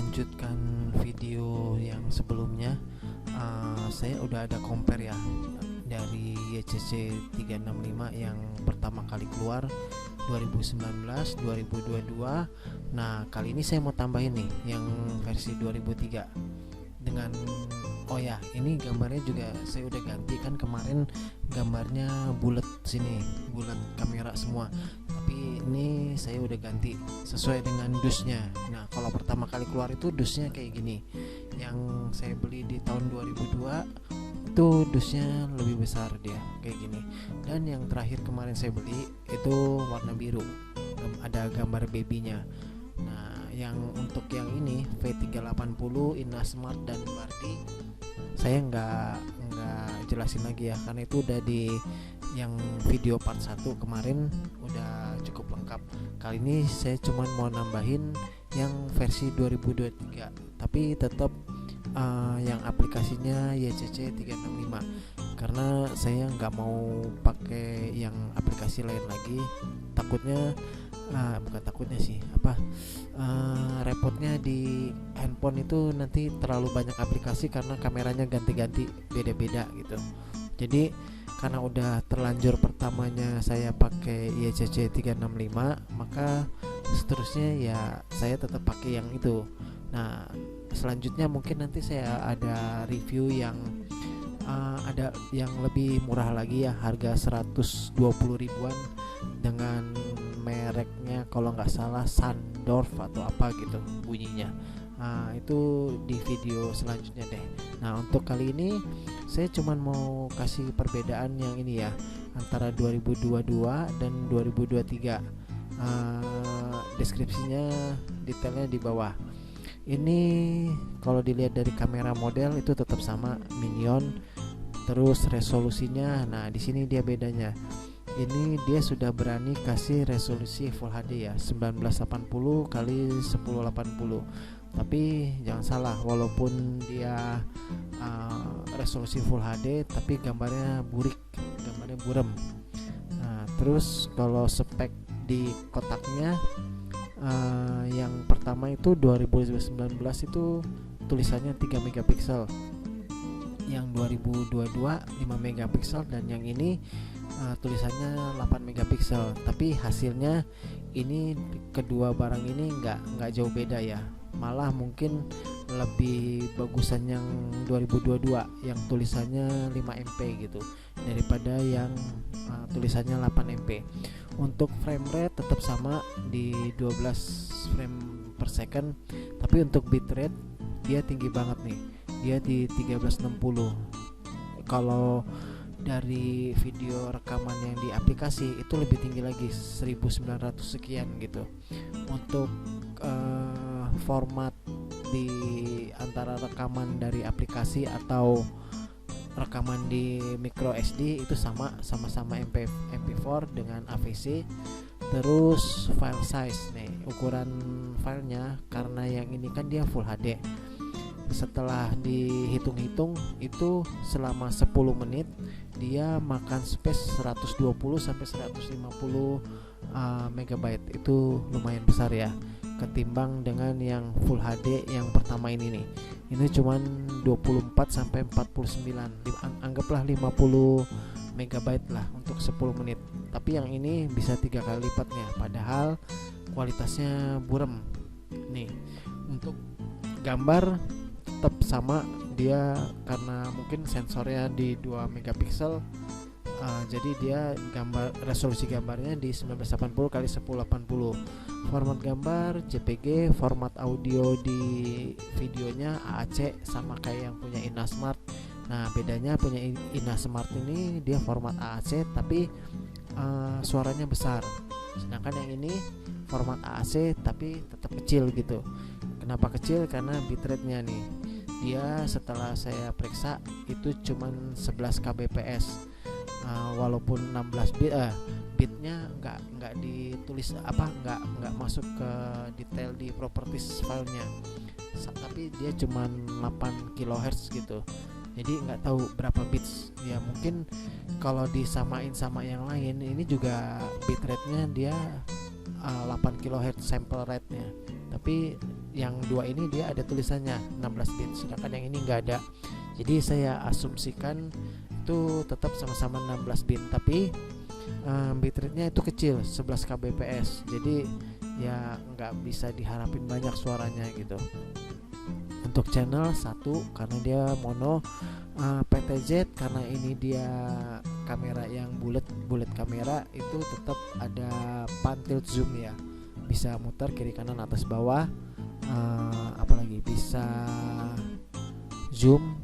melanjutkan video yang sebelumnya, saya udah ada compare ya dari YCC 365 yang pertama kali keluar 2019 2022. Nah, kali ini saya mau tambahin nih yang versi 2003 dengan ini gambarnya juga saya udah ganti. Kan kemarin gambarnya bulat sini, bulat kamera semua, tapi ini saya udah ganti sesuai dengan dusnya. Nah, kalau pertama kali keluar itu dusnya kayak gini, yang saya beli di tahun 2002 itu dusnya lebih besar, dia kayak gini. Dan yang terakhir kemarin saya beli itu warna biru, ada gambar babynya. Nah, yang untuk yang ini V380 Inasmart dan Bardi saya nggak jelasin lagi ya, karena itu udah di yang video part 1 kemarin udah cukup lengkap. Kali ini saya cuma mau nambahin yang versi 2023, tapi tetap yang aplikasinya YCC 365, karena saya nggak mau pakai yang aplikasi lain lagi. Takutnya bukan takutnya sih, repotnya di handphone itu nanti terlalu banyak aplikasi karena kameranya ganti-ganti beda-beda gitu. Jadi karena udah terlanjur pertamanya saya pakai YCC 365, maka seterusnya ya saya tetap pakai yang itu. Nah, selanjutnya mungkin nanti saya ada review yang ada yang lebih murah lagi ya, harga 120 ribuan dengan mereknya kalau nggak salah Sandorf atau apa gitu bunyinya. Nah, itu di video selanjutnya deh. Nah, untuk kali ini saya cuman mau kasih perbedaan yang ini ya, antara 2022 dan 2023. Deskripsinya detailnya di bawah. Ini kalau dilihat dari kamera model itu tetap sama, Minion. Terus resolusinya, nah di sini dia bedanya. Ini dia sudah berani kasih resolusi Full HD ya, 1980 kali 1080. Tapi jangan salah, walaupun dia resolusi Full HD, tapi gambarnya burik, gambarnya buram. Nah, terus kalau spek di kotaknya, yang pertama itu 2019 itu tulisannya 3 megapiksel, yang 2022 5 megapiksel, dan yang ini tulisannya 8 megapiksel. Tapi hasilnya ini kedua barang ini nggak jauh beda ya, malah mungkin lebih bagusan yang 2022 yang tulisannya 5 MP gitu daripada yang tulisannya 8 MP. Untuk frame rate tetap sama di 12 frame per second, tapi untuk bitrate dia tinggi banget nih, dia di 1360. Kalau dari video rekaman yang di aplikasi itu lebih tinggi lagi, 1900 sekian gitu. Untuk format di antara rekaman dari aplikasi atau rekaman di micro SD itu sama-sama MP4 dengan AVC. Terus file size nih, ukuran filenya, karena yang ini kan dia Full HD. Setelah dihitung-hitung itu selama 10 menit dia makan space 120 sampai 150 megabyte. Itu lumayan besar ya, ketimbang dengan yang Full HD yang pertama ini nih. Ini cuman 24 sampai 49, anggaplah 50 megabyte lah untuk 10 menit. Tapi yang ini bisa 3 kali lipatnya, padahal kualitasnya buram. Nih, untuk gambar tetap sama dia, karena mungkin sensornya di 2 megapiksel. Jadi dia resolusi gambarnya di 1980 kali 1080. Format gambar JPG, format audio di videonya AAC, sama kayak yang punya Inasmart. Nah, bedanya punya Inasmart ini dia format AAC tapi suaranya besar, sedangkan yang ini format AAC tapi tetap kecil gitu. Kenapa kecil? Karena bitrate-nya nih, dia setelah saya periksa itu cuman 11 kbps. Walaupun 16 bitnya nggak ditulis nggak masuk ke detail di properties filenya, tapi dia cuman 8 kHz gitu. Jadi nggak tahu berapa bits ya, mungkin kalau disamain sama yang lain ini juga bitrate-nya dia 8 kHz sample rate-nya, tapi yang dua ini dia ada tulisannya 16 bit, sedangkan yang ini nggak ada. Jadi saya asumsikan itu tetap sama-sama 16 bit, tapi bitrate-nya itu kecil, 11 kbps. Jadi ya nggak bisa diharapin banyak suaranya gitu. Untuk channel 1 karena dia mono, PTZ karena ini dia kamera yang bulat kamera, itu tetap ada pan tilt zoom ya, bisa muter kiri kanan atas bawah, apalagi bisa zoom.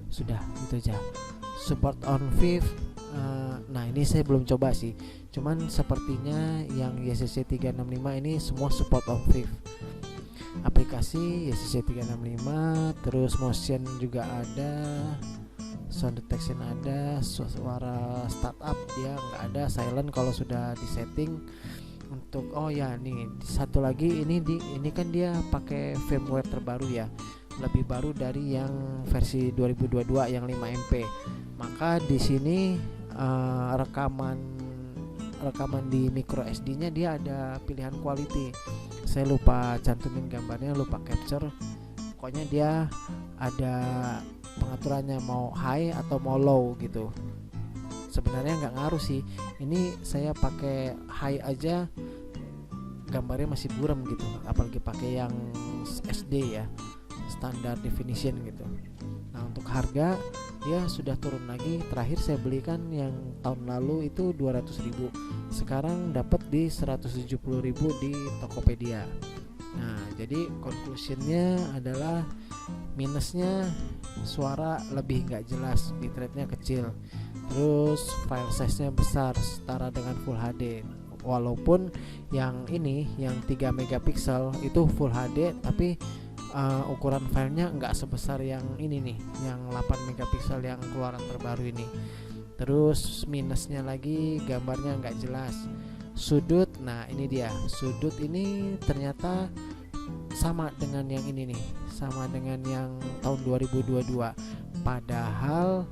Sudah itu aja. Support on VIV, nah ini saya belum coba sih, cuman sepertinya yang YCC 365 ini semua support on VIV. Aplikasi YCC 365, terus motion juga ada, sound detection ada, suara startup dia nggak ada, silent kalau sudah disetting. Untuk nih satu lagi, ini kan dia pakai firmware terbaru ya, lebih baru dari yang versi 2022 yang 5 MP. Maka di sini rekaman di micro SD-nya dia ada pilihan quality. Saya lupa cantumin gambarnya, lupa capture. Pokoknya dia ada pengaturannya mau high atau mau low gitu. Sebenarnya nggak ngaruh sih. Ini saya pakai high aja gambarnya masih buram gitu, apalagi pakai yang SD ya, standar definition gitu. Nah untuk harga dia sudah turun lagi. Terakhir saya belikan yang tahun lalu itu 200.000, sekarang dapat di 170.000 di Tokopedia. Nah jadi conclusionnya adalah minusnya suara lebih nggak jelas, bitrate-nya kecil, terus file size-nya besar setara dengan Full HD. Walaupun yang ini yang 3 megapiksel itu Full HD, tapi ukuran filenya nggak sebesar yang ini nih, yang 8 megapiksel yang keluaran terbaru ini. Terus minusnya lagi gambarnya nggak jelas. Sudut, nah ini dia, sudut ini ternyata sama dengan yang ini nih, sama dengan yang tahun 2022. Padahal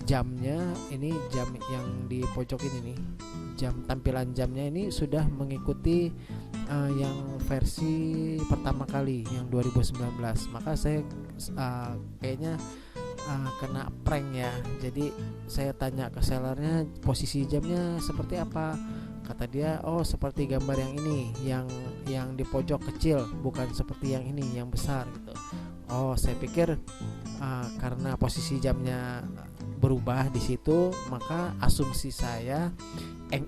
jamnya ini, jam yang di pojok ini nih, jam tampilan jamnya ini sudah mengikuti yang versi pertama kali yang 2019. Maka saya kayaknya kena prank ya. Jadi saya tanya ke sellernya posisi jamnya seperti apa. Kata dia, seperti gambar yang ini, yang di pojok kecil, bukan seperti yang ini yang besar gitu. Saya pikir karena posisi jamnya berubah di situ, maka asumsi saya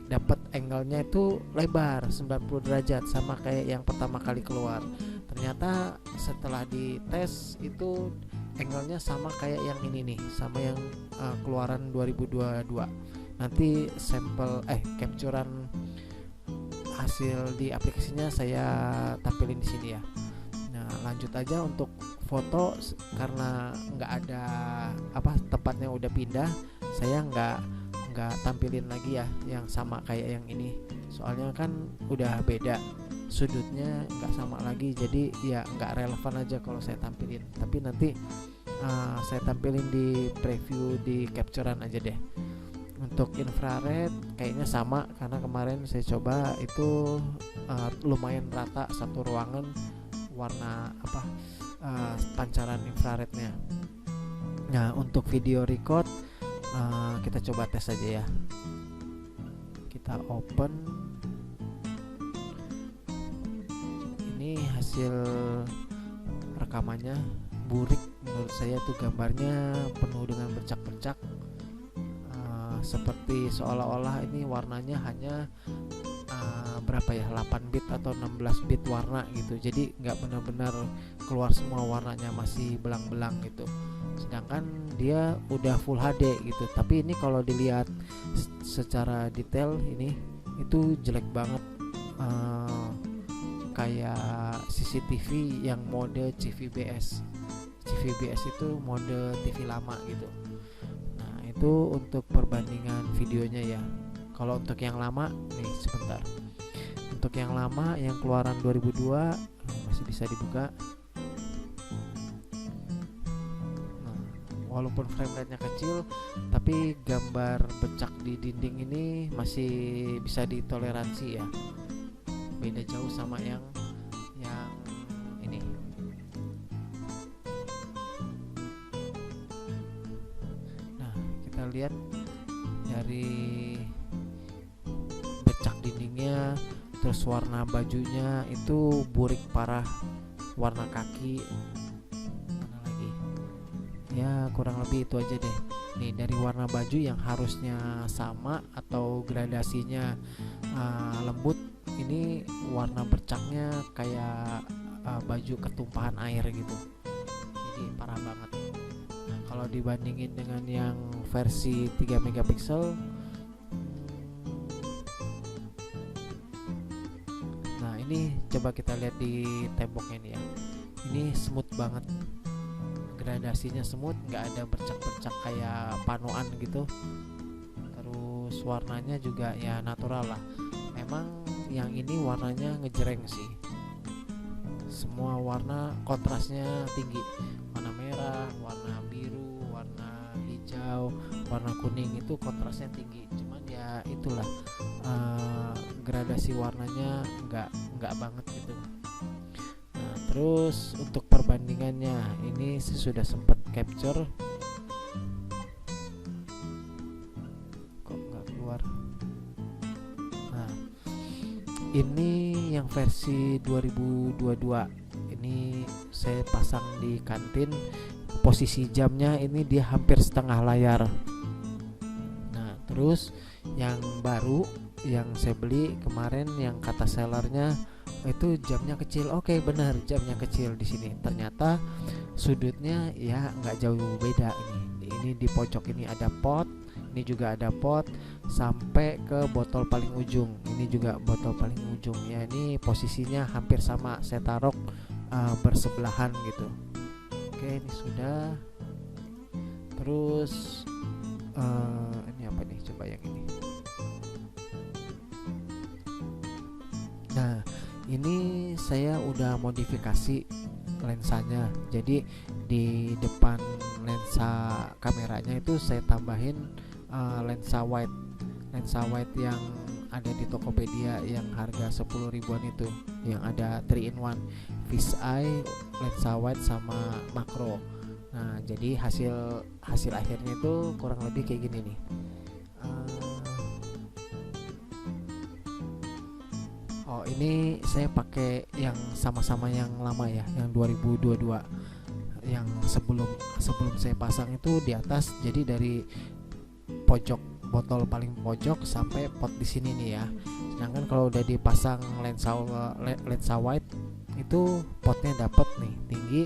dapat angle-nya itu lebar 90 derajat sama kayak yang pertama kali keluar. Ternyata setelah dites itu angle-nya sama kayak yang ini nih, sama yang keluaran 2022. Nanti sampel capturean hasil di aplikasinya saya tampilin di sini ya. Nah, lanjut aja untuk foto, karena nggak ada tempatnya udah pindah, saya nggak tampilin lagi ya yang sama kayak yang ini, soalnya kan udah beda sudutnya, nggak sama lagi, jadi ya nggak relevan aja kalau saya tampilin. Tapi nanti saya tampilin di preview di capturean aja deh. Untuk infrared kayaknya sama, karena kemarin saya coba itu lumayan rata satu ruangan warna pancaran infrarednya. Nah untuk video record kita coba tes aja ya. Kita open. Ini hasil rekamannya burik menurut saya tuh, gambarnya penuh dengan bercak-bercak, seperti seolah-olah ini warnanya hanya 8 bit atau 16 bit warna gitu. Jadi nggak benar-benar keluar semua warnanya, masih belang-belang gitu. Sedangkan dia udah Full HD gitu. Tapi ini kalau dilihat secara detail ini itu jelek banget, kayak CCTV yang mode CVBS. CVBS itu mode TV lama gitu. Nah itu untuk perbandingan videonya ya. Kalau untuk yang lama nih, sebentar. Untuk yang lama yang keluaran 2002 masih bisa dibuka. Nah, walaupun frame rate-nya kecil, tapi gambar becak di dinding ini masih bisa ditoleransi ya. Beda jauh sama yang lihat dari bercak dindingnya, terus warna bajunya itu burik parah, warna kaki, mana lagi ya, kurang lebih itu aja deh. Nih dari warna baju yang harusnya sama atau gradasinya lembut, ini warna bercaknya kayak baju ketumpahan air gitu, jadi parah banget. Nah, kalau dibandingin dengan yang versi 3 megapiksel, nah ini coba kita lihat di temboknya nih ya, ini smooth banget, gradasinya smooth, nggak ada bercak-bercak kayak panoan gitu. Terus warnanya juga ya natural lah. Memang yang ini warnanya ngejreng sih, semua warna kontrasnya tinggi, warna merah, warna biru, warna hijau, warna kuning itu kontrasnya tinggi. Cuman ya itulah, gradasi warnanya nggak banget gitu. Nah, terus untuk perbandingannya ini saya sudah sempat capture, kok nggak keluar. Nah, ini yang versi 2022, ini saya pasang di kantin, posisi jamnya ini dia hampir setengah layar. Nah terus yang baru yang saya beli kemarin, yang kata sellernya itu jamnya kecil. Oke, benar, jamnya kecil. Di sini ternyata sudutnya ya nggak jauh beda. Ini di pojok ini ada pot, ini juga ada pot, sampai ke botol paling ujung ini juga botol paling ujung ya. Ini posisinya hampir sama, saya taruh bersebelahan gitu. Oke, ini sudah. Terus ini apa nih, coba yang ini. Nah ini saya udah modifikasi lensanya, jadi di depan lensa kameranya itu saya tambahin lensa wide yang ada di Tokopedia yang harga 10 ribuan itu, yang ada 3 in 1, fish eye, lensa wide sama makro. Nah jadi hasil akhirnya itu kurang lebih kayak gini nih. Oh ini saya pakai yang sama-sama yang lama ya, yang 2022, yang sebelum saya pasang itu di atas. Jadi dari pojok botol paling pojok sampai pot di sini nih ya. Sedangkan kalau udah dipasang lensa wide itu potnya dapat nih tinggi,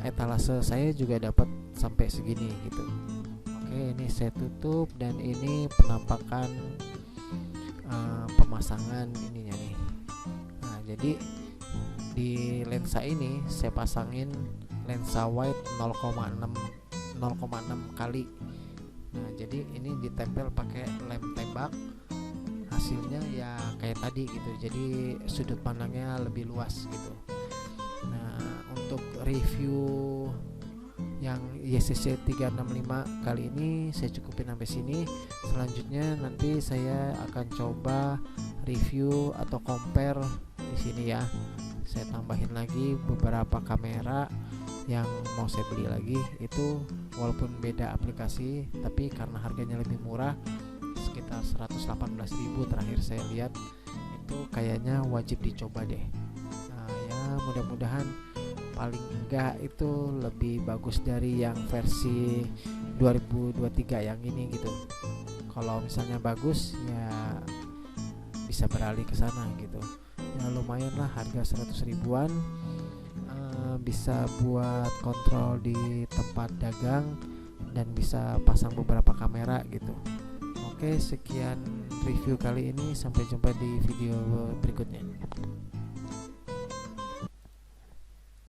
etalase saya juga dapat sampai segini gitu. Oke, ini saya tutup dan ini penampakan pemasangan ininya nih. Nah jadi di lensa ini saya pasangin lensa wide 0,6 kali. Nah jadi ini ditempel pakai lem tembak, hasilnya ya kayak tadi gitu, jadi sudut pandangnya lebih luas gitu. Nah untuk review yang YCC 365 kali ini saya cukupin sampai sini. Selanjutnya nanti saya akan coba review atau compare di sini ya. Saya tambahin lagi beberapa kamera yang mau saya beli lagi, itu walaupun beda aplikasi tapi karena harganya lebih murah, sekitar 118.000 terakhir saya lihat, itu kayaknya wajib dicoba deh. Nah ya mudah-mudahan paling enggak itu lebih bagus dari yang versi 2023 yang ini gitu. Kalau misalnya bagus ya bisa beralih ke sana gitu. Ya lumayan lah, harga 100 ribuan, bisa buat kontrol di tempat dagang dan bisa pasang beberapa kamera gitu. Oke, sekian review kali ini, sampai jumpa di video berikutnya.